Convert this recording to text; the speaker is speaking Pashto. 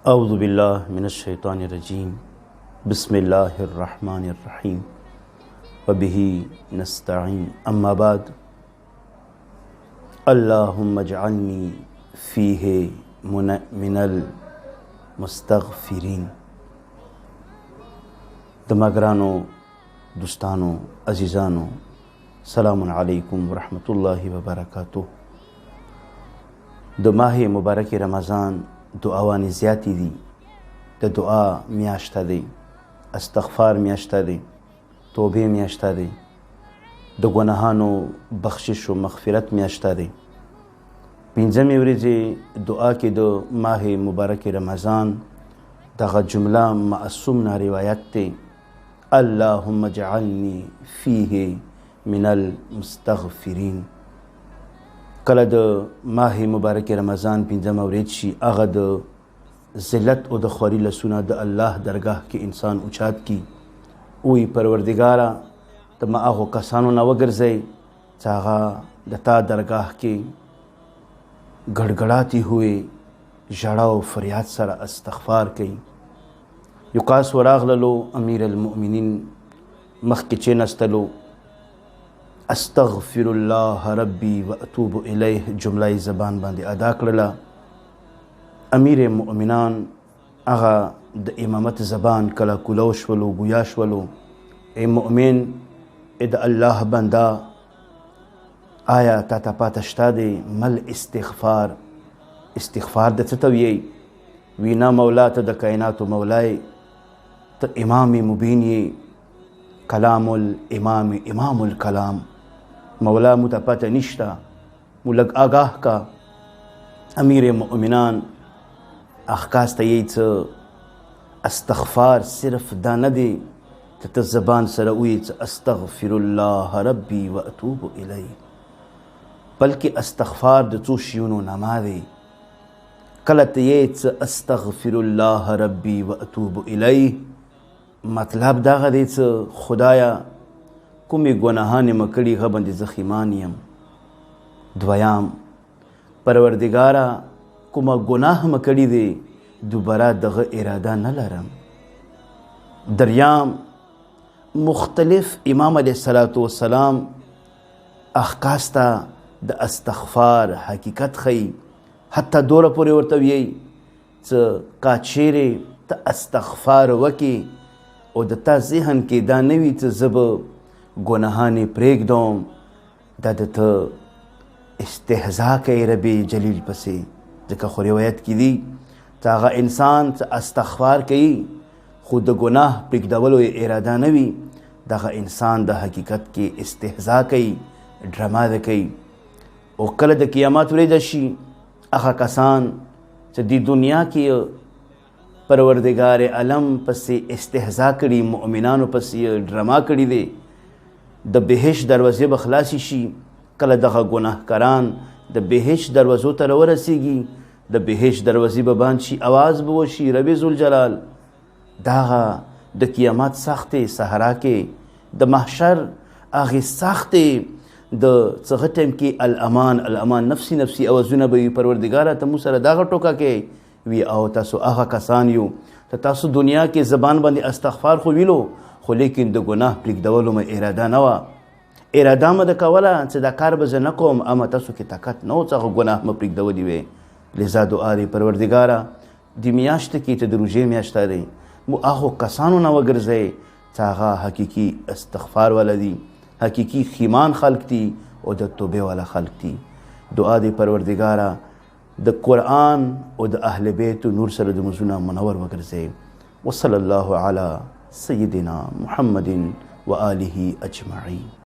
اعوذ باللہ من الشیطان الرجیم بسم اللہ الرحمن الرحیم وبہ نستعین اما بعد اللہم اجعلنی فیہ من المستغفرین. دماغرانو، دوستانو، عزیزانو، سلام علیکم ورحمۃ اللہ وبرکاتہ. د ماه مبارک رمضان دعاوانې زیاتې دي. د دعا میاشته دی، استغفار میاشته دی، توبې میاشته دی، د ګناهانو بخشش و مغفرت میاشته دی. پنځمې ورځې دعا کې د ماه مبارک رمضان دغه جمله معصوم نه روایت دی: اللهم اجعلنی فیه من المستغفرین. کله د ماه مبارک رمضان پنځمه ورځ شي، هغه د ذلت او د خواري لاسونه د الله درګاه کې انسان اوچات کی. وی پروردګاره ته ما هغو کسانو نه وګرځئ چې هغه د تا درګاه کې ګړګړاتې ہوئے ژړا او فریاد سره استغفار کوي. یو کاس وراغللو، امیر المؤمنین مخکې کېناستلو، استغفر الله ربی و اتوب الیه جمله زبان باندې ادا کړله. امیر مؤمنان هغه د امامت زبان کله کولو شولو، گویا شولو: ای مؤمن، ای د الله بنده، آیا تا ته پاته شته دی مل استغفار؟ استغفار د څه ته ویئ؟ وی نه مولا، ته د کائناتو مولای، ته امام مبین یې، کلام الامام امام الکلام. مولا مو ته پته نشته، مو لږ آگاه کا. امیر مؤمنان اخکاس ته یې څه استغفار صرف دا نه دی چې ته زبان سره ویې څه استغفر الله ربی و اتوب الیه، بلکې استغفار د څو شیونو نما دی. کله ته یې څه استغفر الله ربی و اتوب الیه، مطلب دغه دی څه خدایا کومې ګناهانې مې کړي هغه باندې زه ښیمان یم. دویم، پروردګاره کومه ګناه مې کړي دی دوباره دغه اراده نه لرم. دریم، مختلف امام علیه الصلاة والسلام احکاس ته د استغفار حقیقت ښیي، حتی دوره پورې ورته ویئ څه کا چیرې ته استغفار وکې او د تا ذهن کې دا نه وي چې زه به ګناهانې پرېږدم، دا د ته استهزا کوي رب جلیل پسې. ځکه خو روایت کې دي چې هغه انسان چې استغفار کوي خو د ګناه پرېږدولو یې اراده نه وي، دغه انسان د حقیقت کې استهزا کوي، ډرامه ده کوي. او کله د قیامت ورځ شي، هغه کسان چې د دنیا کې پروردګار عالم پسې استهزا کړي، مؤمنانو پسې ډرامه کړي دی، د بهشت دروازې به خلاصې شي. کله دغه ګناهکاران د بهشت دروازو ته راورسېږي، د بهشت دروازې به بند شي، آواز به وشي: رب ذوالجلال. دغه د قیامت سختې صحرا کې، د محشر هغې سختې د څه ټیم کې الامان الامان نفسي نفسي اوازونه به وي: پروردګاره ته موږ سره دغه ټوکه کوې. وی او تاسو هغه کسان یو ته تاسو دنیا کې زبان باندې استغفار خو ویلو، خو لیکن د ګناه پرېږدولو مې اراده نه وه. اراده مې د کوله چې دا کار به زه نه کوم، اما تاسو کې طاقت نه و چې هغه ګناه مې پرېږدولي وې. لذا دعا دی: پروردګاره د میاشتې کې ته د روژې میاشته دی، مو هغو کسانو نه وګرځئ چې هغه حقیقي استغفار والا دي، حقیقي خیمان خلق دي او د توبې والا خلق دي. دعا دی: پروردګاره د قرآن او د اهل بیت نور سره د مزونه منور وګرځئ. وصلی الله علی سیدنا محمد و آله اجمعین.